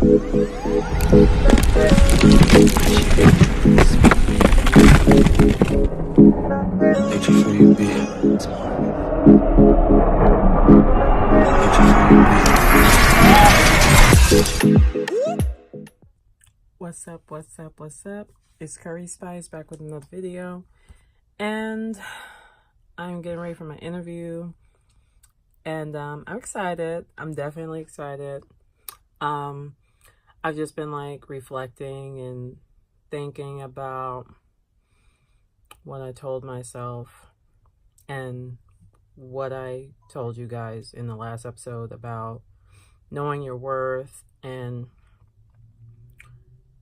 What's up? It's Curry Spice back with another video, and I'm getting ready for my interview, and I'm excited. I'm definitely excited. I've just been like reflecting and thinking about what I told myself and what I told you guys in the last episode about knowing your worth. And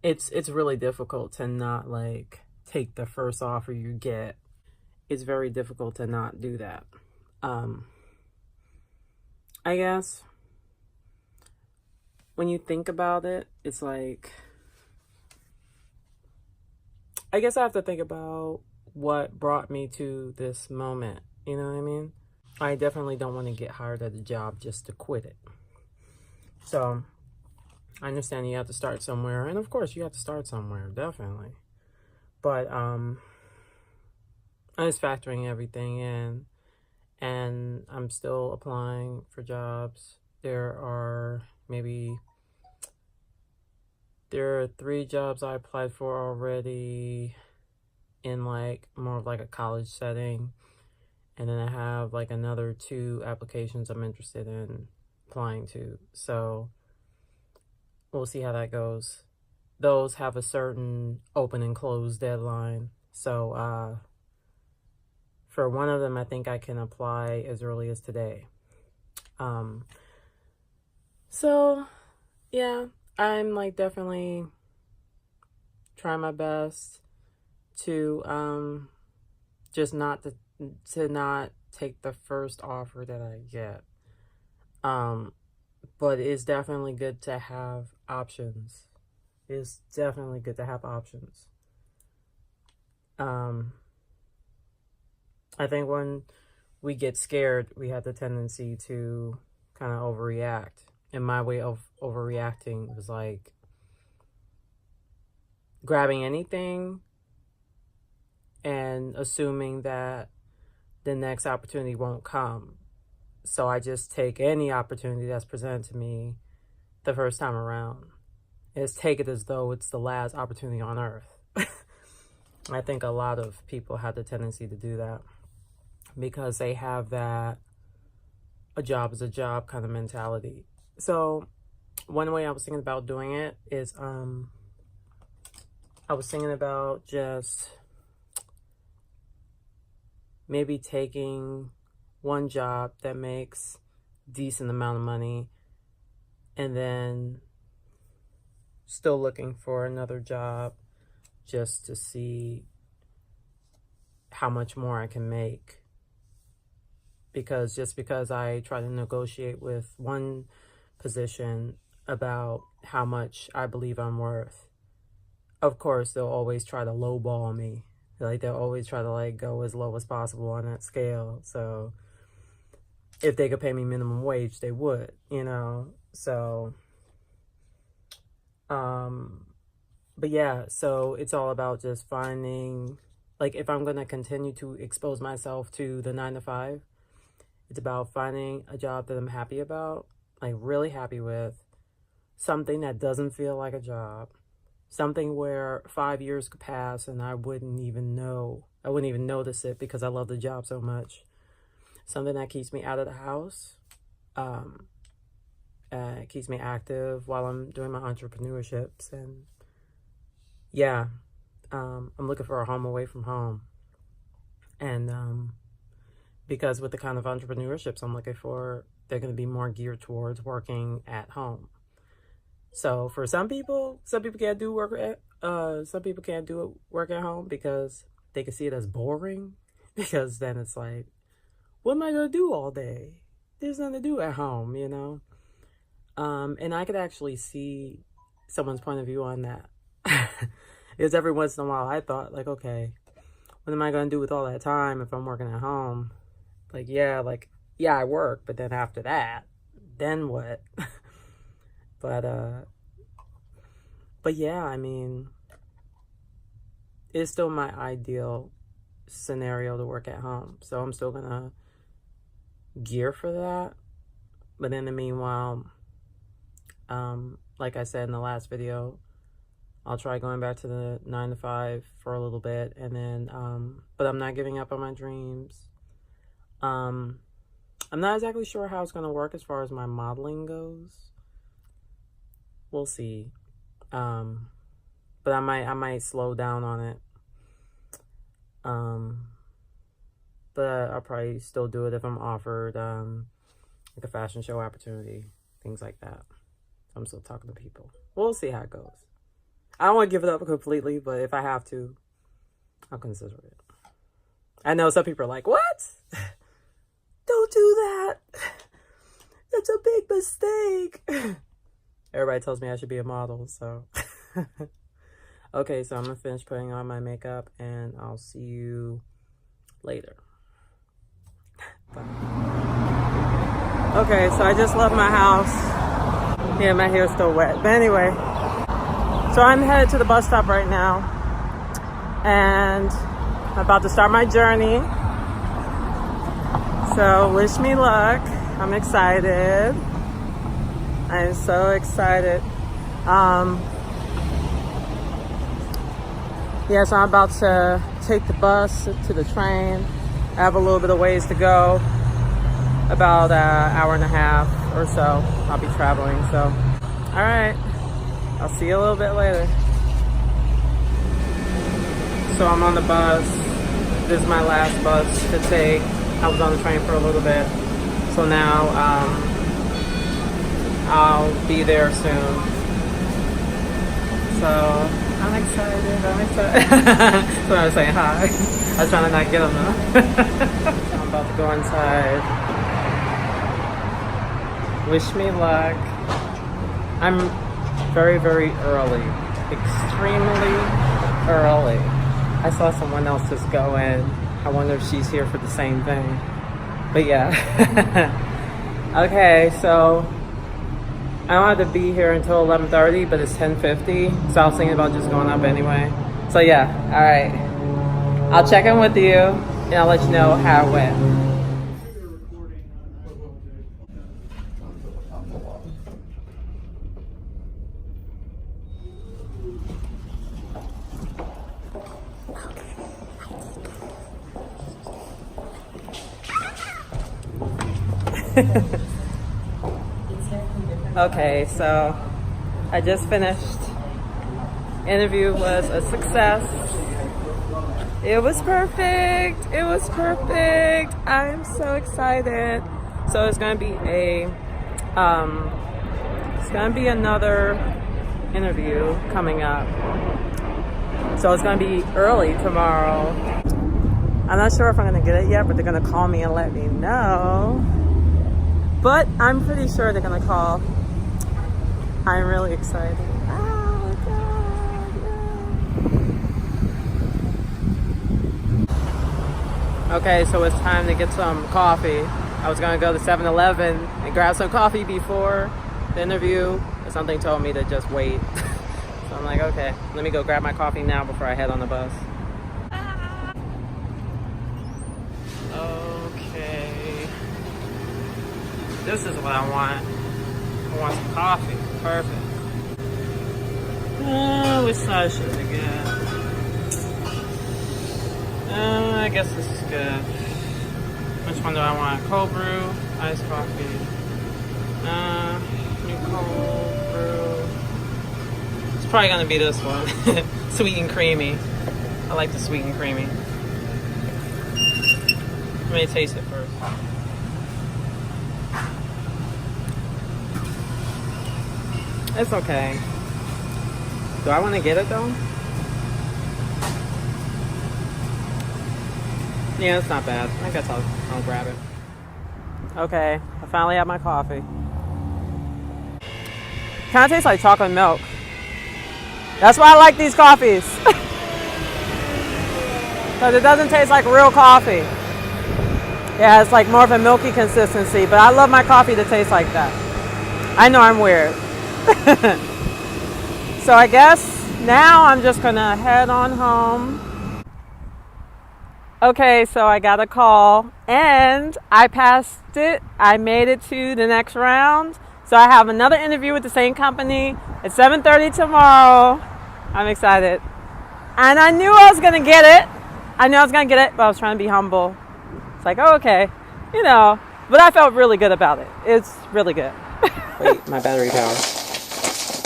it's really difficult to not like take the first offer you get. It's very difficult to not do that. I guess when you think about it, it's like, I guess I have to think about what brought me to this moment. You know what I mean? I definitely don't want to get hired at a job just to quit it. So I understand you have to start somewhere, and of course you have to start somewhere, definitely. But I'm just factoring everything in, and I'm still applying for jobs. There are 3 jobs I applied for already in like more of like a college setting, and then I have like another 2 applications I'm interested in applying to. So we'll see how that goes. Those have a certain open and close deadline. So for one of them, I think I can apply as early as today. So yeah, I'm like definitely trying my best to just not to not take the first offer that I get. But it's definitely good to have options. It's definitely good to have options. I think when we get scared, we have the tendency to kind of overreact. And my way of overreacting was like grabbing anything and assuming that the next opportunity won't come. So I just take any opportunity that's presented to me the first time around. Just take it as though it's the last opportunity on earth. I think a lot of people have the tendency to do that because they have that a job is a job kind of mentality. So one way I was thinking about doing it is I was thinking about just maybe taking one job that makes decent amount of money and then still looking for another job just to see how much more I can make. Because just because I try to negotiate with one position about how much I believe I'm worth, of course they'll always try to lowball me. Like they'll always try to like go as low as possible on that scale. So if they could pay me minimum wage, they would, you know? So, but yeah, so it's all about just finding, like if I'm going to continue to expose myself to the 9 to 5, it's about finding a job that I'm happy about, like really happy with, something that doesn't feel like a job, something where 5 years could pass and I wouldn't even notice it because I love the job so much. Something that keeps me out of the house, keeps me active while I'm doing my entrepreneurships. And yeah, I'm looking for a home away from home. And because with the kind of entrepreneurships I'm looking for, they're going to be more geared towards working at home. So for some people can't do work at work at home because they can see it as boring. Because then it's like, what am I going to do all day? There's nothing to do at home, you know? And I could actually see someone's point of view on that. Because every once in a while I thought, like, okay, what am I going to do with all that time if I'm working at home? Yeah, I work, but then after that, then what? But But yeah, I mean, it's still my ideal scenario to work at home. So I'm still gonna gear for that. But in the meanwhile, like I said in the last video, I'll try going back to the 9 to 5 for a little bit, and then but I'm not giving up on my dreams. I'm not exactly sure how it's gonna work as far as my modeling goes. We'll see. But I might slow down on it. But I'll probably still do it if I'm offered like a fashion show opportunity, things like that. I'm still talking to people. We'll see how it goes. I don't want to give it up completely, but if I have to, I'll consider it. I know some people are like, what? Don't do that. That's a big mistake. Everybody tells me I should be a model, so. Okay, so I'm going to finish putting on my makeup, and I'll see you later. Bye. Okay, so I just left my house. Yeah, my hair's still wet. But anyway, so I'm headed to the bus stop right now. And I'm about to start my journey. So wish me luck. I'm excited. I'm so excited. Yeah, so I'm about to take the bus to the train. I have a little bit of ways to go. About an hour and a half or so I'll be traveling. So, all right. I'll see you a little bit later. So I'm on the bus. This is my last bus to take. I was on the train for a little bit. So now I'll be there soon. So I'm excited. So I was saying hi. I was trying to not get them though. So I'm about to go inside. Wish me luck. I'm very, very early. Extremely early. I saw someone else just go in. I wonder if she's here for the same thing. But yeah. Okay, so I don't have to be here until 11:30, but it's 10:50. So I was thinking about just going up anyway. So yeah, all right. I'll check in with you, and I'll let you know how it went. Okay, so I just finished. Interview was a success. It was perfect. It was perfect. I'm so excited. So it's gonna be another interview coming up. So it's gonna be early tomorrow. I'm not sure if I'm gonna get it yet, but they're gonna call me and let me know. But I'm pretty sure they're gonna call. I'm really excited. Oh my God, yeah. Okay, so it's time to get some coffee. I was gonna go to 7-Eleven and grab some coffee before the interview, but something told me to just wait. So I'm like, okay, let me go grab my coffee now before I head on the bus. Okay. This is what I want. I want some coffee. Perfect. Which side should I get? I guess this is good. Which one do I want? Cold brew, iced coffee. New cold brew. It's probably gonna be this one. Sweet and creamy. I like the sweet and creamy. Let me taste it first. It's okay. Do I want to get it though? Yeah, it's not bad. I guess I'll grab it. Okay, I finally have my coffee. Kind of tastes like chocolate milk. That's why I like these coffees. Because it doesn't taste like real coffee. Yeah, it's like more of a milky consistency, but I love my coffee to taste like that. I know I'm weird. So I guess now I'm just gonna head on home. Okay, so I got a call and I passed it. I made it to the next round. So I have another interview with the same company at 7:30 tomorrow. I'm excited. And I knew I was gonna get it. But I was trying to be humble. It's like, oh, okay, you know. But I felt really good about it. It's really good. Wait, my battery power.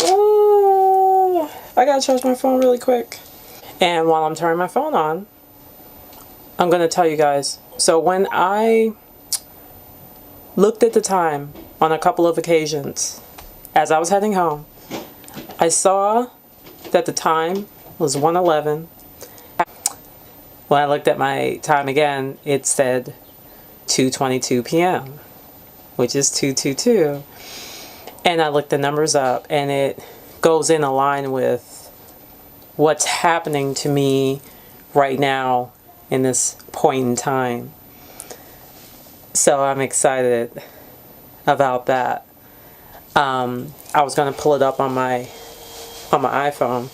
Oh, I gotta charge my phone really quick. And while I'm turning my phone on, I'm gonna tell you guys. So when I looked at the time on a couple of occasions as I was heading home, I saw that the time was 1:11. When I looked at my time again, it said 2:22 p.m., which is 222. And I looked the numbers up, and it goes in line with what's happening to me right now in this point in time. So I'm excited about that. I was going to pull it up on my iPhone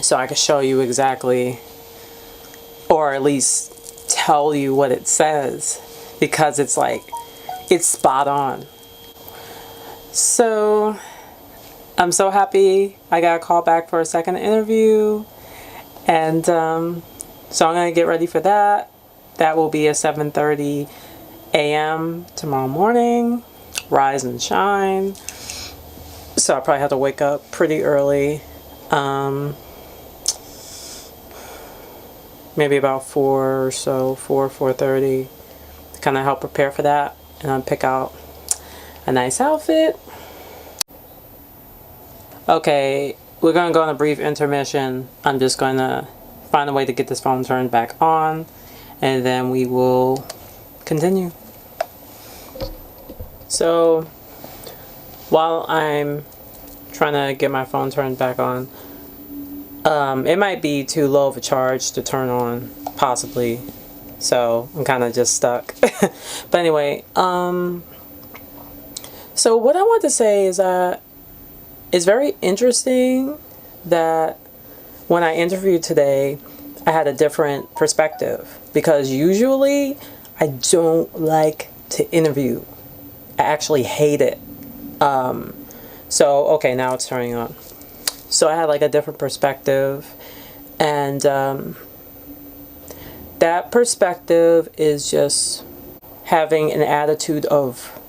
so I could show you exactly, or at least tell you what it says, because it's like, it's spot on. So I'm so happy I got a call back for a second interview, and so I'm going to get ready for that. That will be at 7:30 a.m. tomorrow morning. Rise and shine. So I probably have to wake up pretty early. Maybe about 4 or so, 4:30, to kind of help prepare for that, and I'll pick out a nice outfit. Okay, we're going to go on a brief intermission. I'm just going to find a way to get this phone turned back on, and then we will continue. So while I'm trying to get my phone turned back on, it might be too low of a charge to turn on, possibly, so I'm kind of just stuck. But anyway, so what I want to say is that it's very interesting that when I interviewed today, I had a different perspective, because usually I don't like to interview. I actually hate it. So, okay, now it's turning on. So I had like a different perspective, and that perspective is just having an attitude of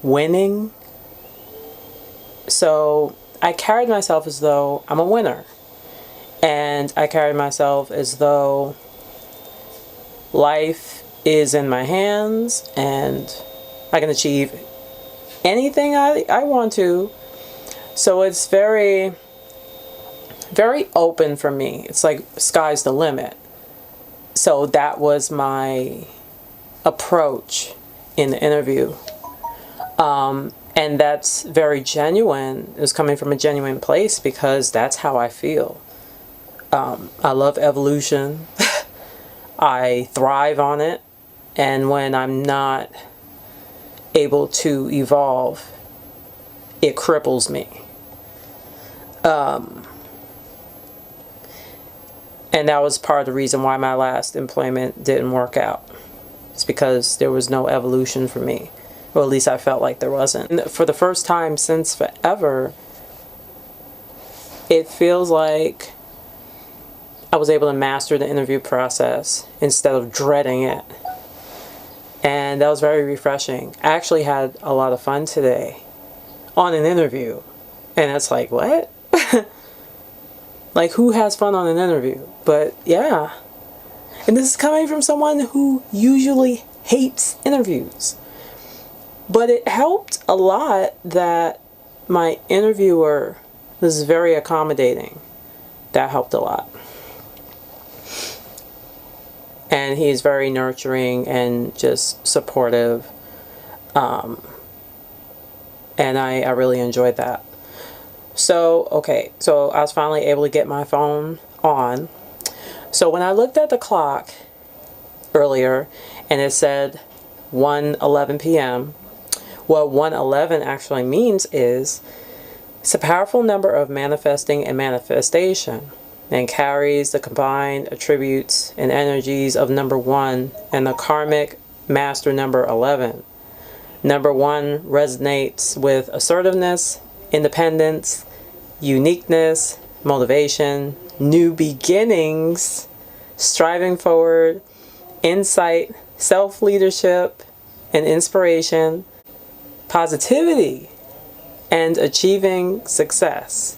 winning. So I carried myself as though I'm a winner, and I carried myself as though life is in my hands and I can achieve anything I want to. So it's very, very open for me. It's like sky's the limit. So that was my approach in the interview. And that's very genuine. It was coming from a genuine place, because that's how I feel. I love evolution. I thrive on it. And when I'm not able to evolve, it cripples me. And that was part of the reason why my last employment didn't work out. It's because there was no evolution for me. Or at least I felt like there wasn't. And for the first time since forever, it feels like I was able to master the interview process instead of dreading it. And that was very refreshing. I actually had a lot of fun today on an interview. And it's like, what? Like, who has fun on an interview? But yeah. And this is coming from someone who usually hates interviews. But it helped a lot that my interviewer was very accommodating. That helped a lot. And he's very nurturing and just supportive. And I really enjoyed that. So, okay, so I was finally able to get my phone on. So when I looked at the clock earlier and it said 1:11 p.m., what 1:11 actually means is It's a powerful number of manifesting and manifestation, and carries the combined attributes and energies of number 1 and the karmic master number 11. Number 1 resonates with assertiveness, independence, uniqueness, motivation, new beginnings, striving forward, insight, self-leadership, and inspiration, positivity, and achieving success.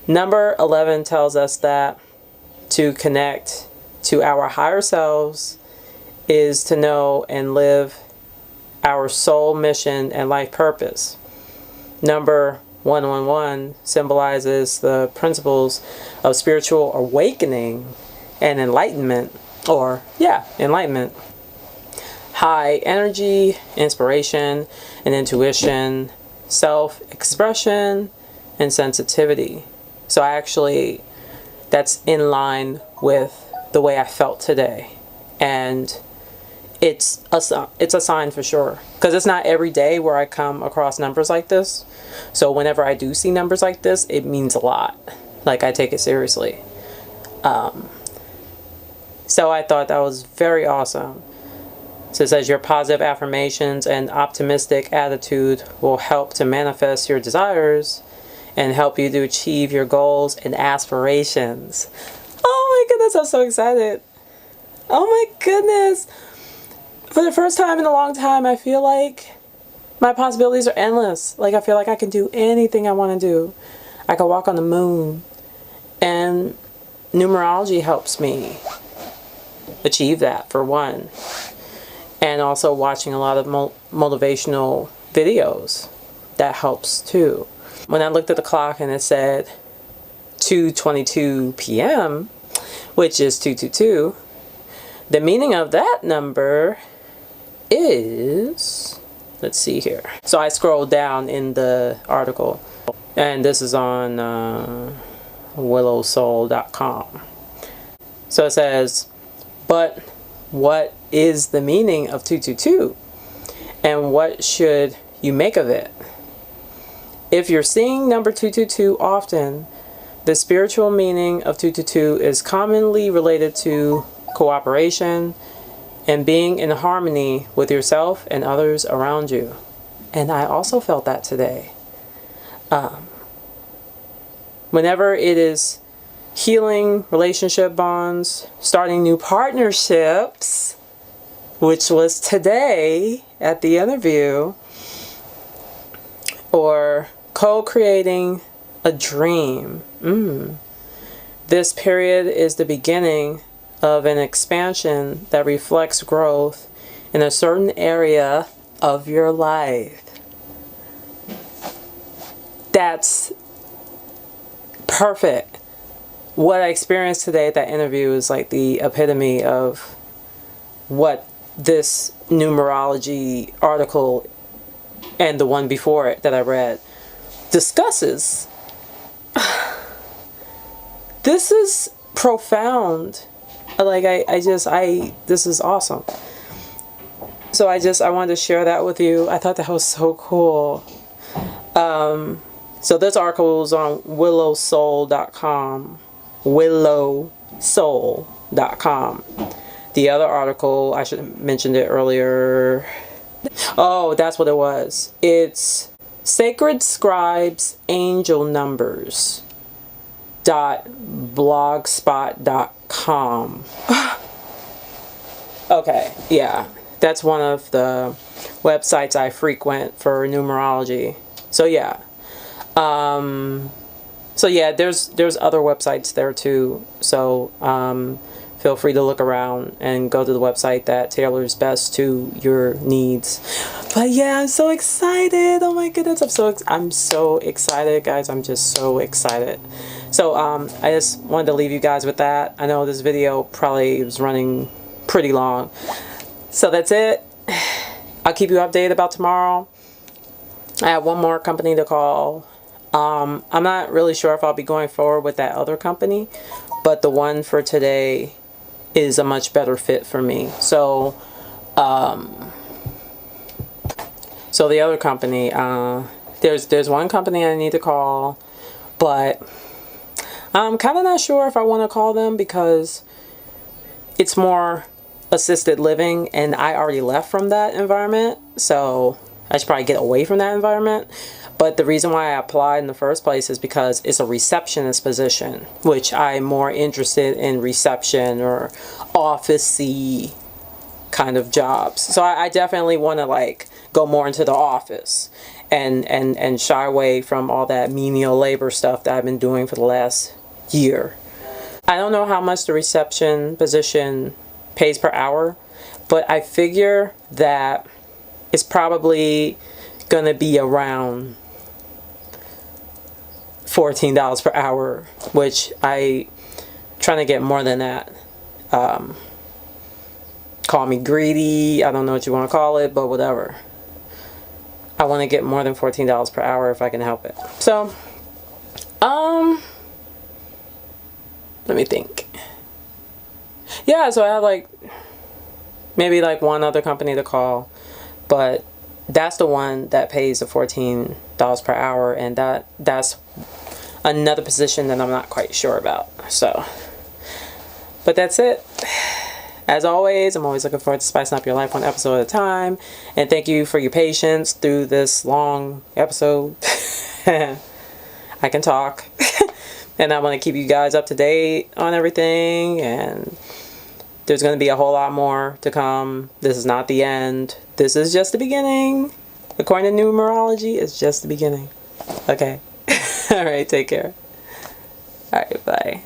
Number 11 tells us that to connect to our higher selves is to know and live our soul mission and life purpose. Number 111 symbolizes the principles of spiritual awakening and enlightenment, enlightenment. High energy, inspiration, and intuition, self-expression, and sensitivity. So that's in line with the way I felt today. And it's a sign for sure. Because it's not every day where I come across numbers like this. So whenever I do see numbers like this, it means a lot. Like, I take it seriously. So I thought that was very awesome. So it says your positive affirmations and optimistic attitude will help to manifest your desires and help you to achieve your goals and aspirations. Oh my goodness, I'm so excited. Oh my goodness. For the first time in a long time, I feel like my possibilities are endless. Like, I feel like I can do anything I want to do. I can walk on the moon. And numerology helps me achieve that, for one. And also watching a lot of motivational videos. That helps too. When I looked at the clock and it said 2:22 p.m., which is 222, the meaning of that number is, let's see here. So I scrolled down in the article, and this is on willowsoul.com. So it says, but what is the meaning of 222? And what should you make of it? If you're seeing number 222 often, the spiritual meaning of 222 is commonly related to cooperation and being in harmony with yourself and others around you. And I also felt that today. Whenever it is healing relationship bonds, starting new partnerships, which was today at the interview, or co-creating a dream. This period is the beginning of an expansion that reflects growth in a certain area of your life. That's perfect. What I experienced today at that interview is like the epitome of what this numerology article and the one before it that I read discusses. This is profound. Like, this is awesome. So I wanted to share that with you. I thought that was so cool. So this article is on willowsoul.com. willowsoul.com. The other article, I should have mentioned it earlier. Oh, that's what it was. It's Sacred Scribes Angel Numbers .blogspot.com. Okay, yeah, that's one of the websites I frequent for numerology. So yeah, there's other websites there too. So feel free to look around and go to the website that tailors best to your needs. But yeah, I'm so excited. Oh my goodness, I'm so excited, guys. I'm just so excited. So I just wanted to leave you guys with that. I know this video probably was running pretty long. So that's it. I'll keep you updated about tomorrow. I have one more company to call. I'm not really sure if I'll be going forward with that other company, but the one for today is a much better fit for me. So the other company, There's one company I need to call, but I'm kind of not sure if I want to call them because it's more assisted living and I already left from that environment, so I should probably get away from that environment. But the reason why I applied in the first place is because it's a receptionist position, which I'm more interested in reception or office-y kind of jobs. So I definitely want to like go more into the office and shy away from all that menial labor stuff that I've been doing for the last year. I don't know how much the reception position pays per hour, but I figure that it's probably gonna be around $14 per hour, which I trying to get more than that. Call me greedy, I don't know what you want to call it, but whatever. I want to get more than $14 per hour if I can help it. So, let me think. Yeah, so I have like maybe like one other company to call, but that's the one that pays the $14 per hour, and that's another position that I'm not quite sure about. So, but that's it. As always, I'm always looking forward to spicing up your life one episode at a time. And thank you for your patience through this long episode. I can talk. And I want to keep you guys up to date on everything. And there's going to be a whole lot more to come. This is not the end. This is just the beginning. According to numerology, it's just the beginning. Okay. All right, take care. All right, bye.